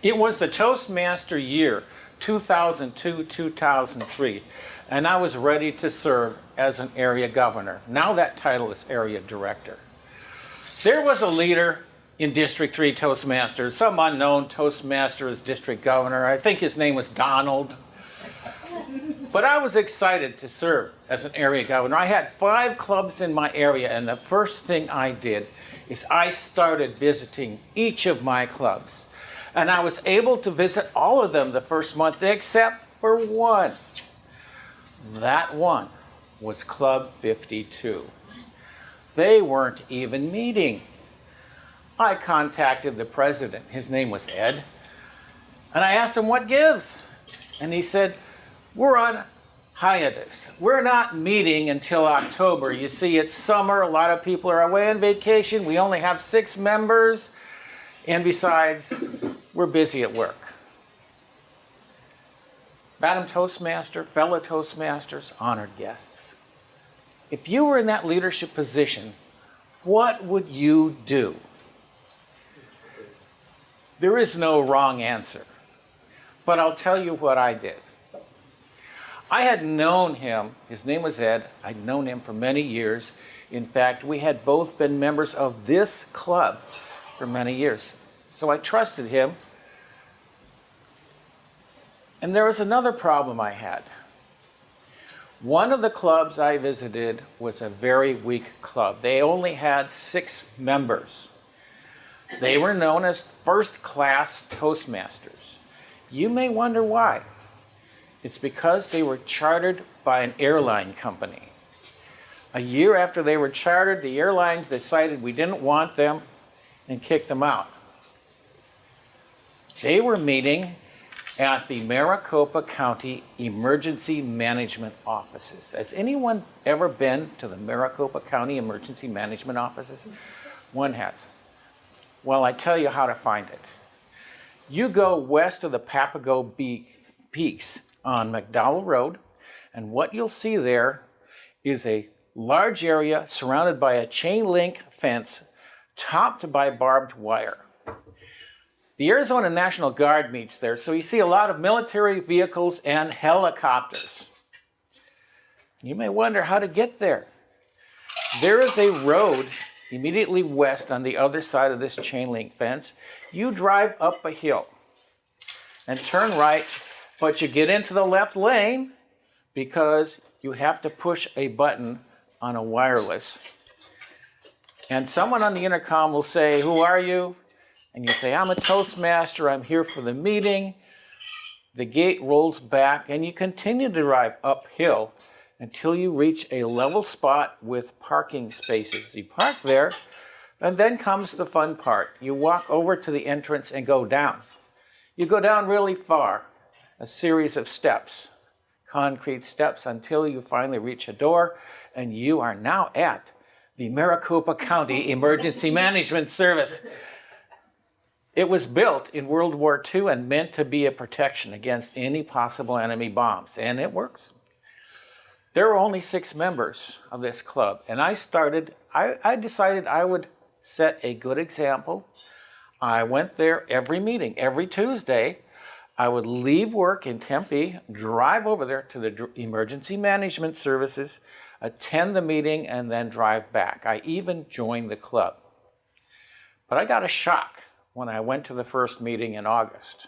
It was the Toastmaster year, 2002-2003, and I was ready to serve as an area governor. Now that title is area director. There was a leader in District 3 Toastmasters, some unknown Toastmaster as district governor. I think his name was Donald. But I was excited to serve as an area governor. I had 5 clubs in my area, and the first thing I did is I started visiting each of my clubs. And I was able to visit all of them the first month except for one. That one was Club 52. They weren't even meeting. I contacted the president. His name was Ed. And I asked him what gives. And he said, we're on hiatus. We're not meeting until October. You see, it's summer. A lot of people are away on vacation. We only have 6 members. And besides, we're busy at work. Madam Toastmaster, fellow Toastmasters, honored guests. If you were in that leadership position, what would you do? There is no wrong answer, but I'll tell you what I did. I had known him, his name was Ed, I'd known him for many years. In fact, we had both been members of this club for many years. So I trusted him. And there was another problem I had. One of the clubs I visited was a very weak club. They only had 6 members. They were known as first-class Toastmasters. You may wonder why. It's because they were chartered by an airline company. A year after they were chartered, the airlines decided we didn't want them and kicked them out. They were meeting at the Maricopa County Emergency Management Offices. Has anyone ever been to the Maricopa County Emergency Management Offices? One has. Well, I tell you how to find it. You go west of the Papago Peaks on McDowell Road, and what you'll see there is a large area surrounded by a chain link fence topped by barbed wire. The Arizona National Guard meets there, so you see a lot of military vehicles and helicopters. You may wonder how to get there. There is a road immediately west on the other side of this chain link fence. You drive up a hill and turn right, but you get into the left lane because you have to push a button on a wireless. And someone on the intercom will say, "Who are you?" And you say, "I'm a Toastmaster, I'm here for the meeting." The gate rolls back and you continue to drive uphill until you reach a level spot with parking spaces. You park there, and then comes the fun part. You walk over to the entrance and go down. You go down really far, a series of steps, concrete steps, until you finally reach a door, and you are now at the Maricopa County Emergency Management Service. It was built in World War II and meant to be a protection against any possible enemy bombs, and it works. There were only 6 members of this club, and I decided I would set a good example. I went there every meeting, every Tuesday. I would leave work in Tempe, drive over there to the Emergency Management Services, attend the meeting, and then drive back. I even joined the club. But I got a shock when I went to the first meeting in August.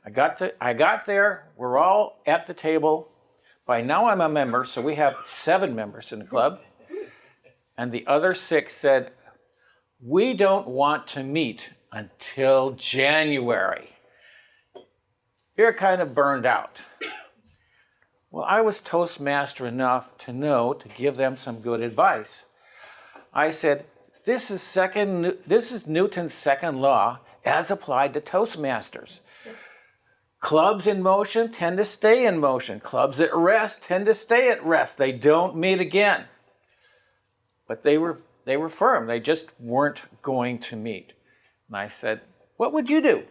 I got there, we're all at the table. By now I'm a member, so we have 7 members in the club. And the other 6 said, "We don't want to meet until January." You're kind of burned out. Well, I was Toastmaster enough to know to give them some good advice. I said, this is Newton's second law as applied to Toastmasters. Clubs in motion tend to stay in motion. Clubs at rest tend to stay at rest. They don't meet again. But they were firm. They just weren't going to meet. And I said, "What would you do?"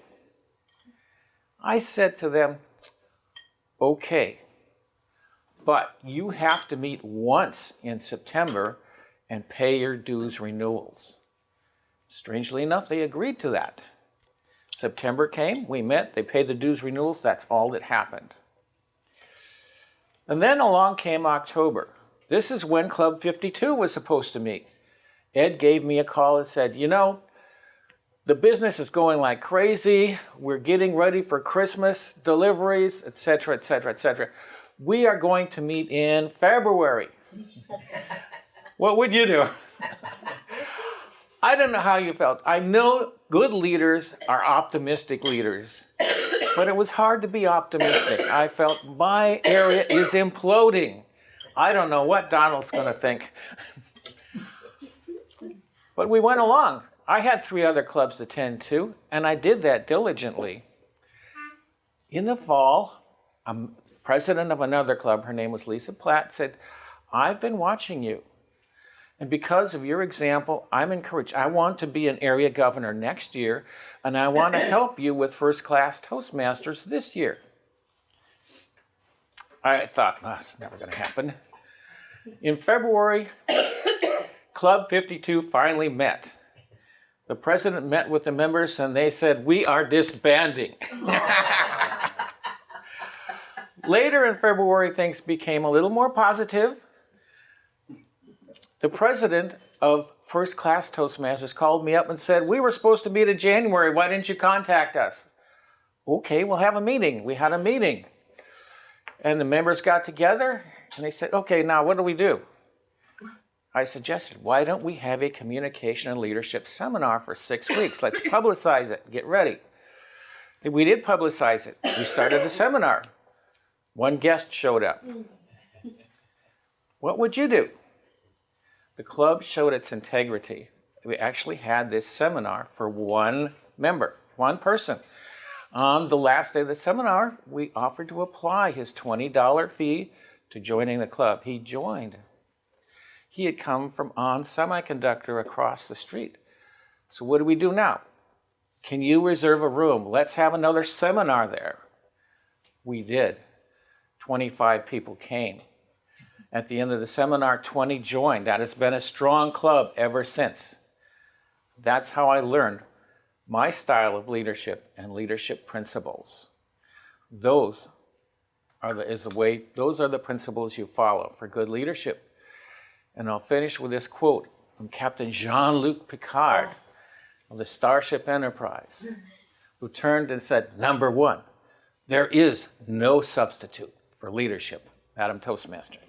I said to them, "Okay, but you have to meet once in September and pay your dues renewals." Strangely enough, they agreed to that. September came, we met, they paid the dues renewals, that's all that happened. And then along came October. This is when Club 52 was supposed to meet. Ed gave me a call and said, you know, the business is going like crazy. We're getting ready for Christmas deliveries, etc., etc., etc. We are going to meet in February. What would you do? I don't know how you felt. I know good leaders are optimistic leaders, but it was hard to be optimistic. I felt my area is imploding. I don't know what Donald's going to think. But we went along. I had 3 other clubs to tend to, and I did that diligently. In the fall, president of another club, her name was Lisa Platt, said, I've been watching you. And because of your example, I'm encouraged. I want to be an area governor next year, and I want to help you with first-class Toastmasters this year. I thought, oh, it's never going to happen. In February, Club 52 finally met. The president met with the members, and they said, we are disbanding. Later in February, things became a little more positive. The president of First Class Toastmasters called me up and said, we were supposed to meet in January. Why didn't you contact us? Okay, we'll have a meeting. We had a meeting. And the members got together, and they said, okay, now what do we do? I suggested, why don't we have a communication and leadership seminar for 6 weeks? Let's publicize it. Get ready. We did publicize it. We started the seminar. 1 guest showed up. What would you do? The club showed its integrity. We actually had this seminar for 1 member, 1 person. On the last day of the seminar, we offered to apply his $20 fee to joining the club. He joined. He had come from On Semiconductor across the street. So what do we do now? Can you reserve a room? Let's have another seminar there. We did. 25 people came. At the end of the seminar, 20 joined. That has been a strong club ever since. That's how I learned my style of leadership and leadership principles. Those are the principles you follow for good leadership. And I'll finish with this quote from Captain Jean-Luc Picard of the Starship Enterprise, who turned and said, number 1, there is no substitute for leadership. Madam Toastmaster.